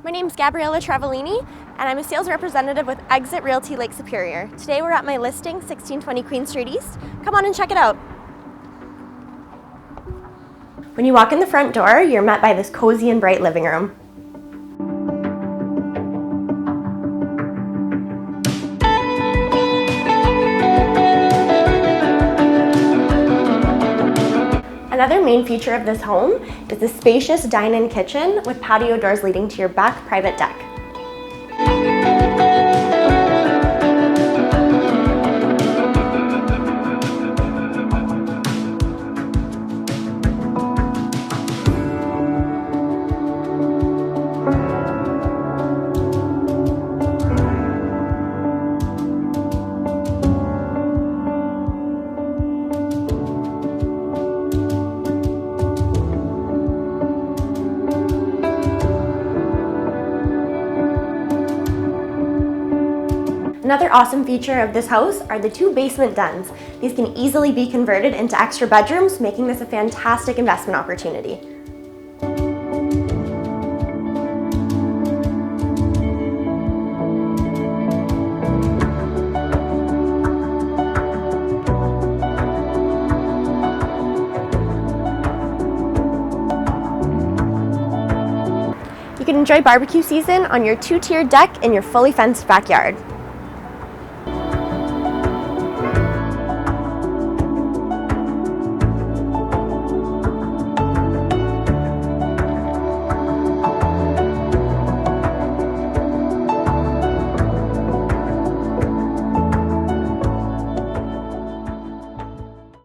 My name's Gabriella Travaglini, and I'm a sales representative with Exit Realty Lake Superior. Today we're at my listing, 1620 Queen Street East. Come on and check it out. When you walk in the front door, you're met by this cozy and bright living room. Another main feature of this home is the spacious dine-in kitchen with patio doors leading to your back private deck. Another awesome feature of this house are the two basement dens. These can easily be converted into extra bedrooms, making this a fantastic investment opportunity. You can enjoy barbecue season on your two-tiered deck in your fully fenced backyard.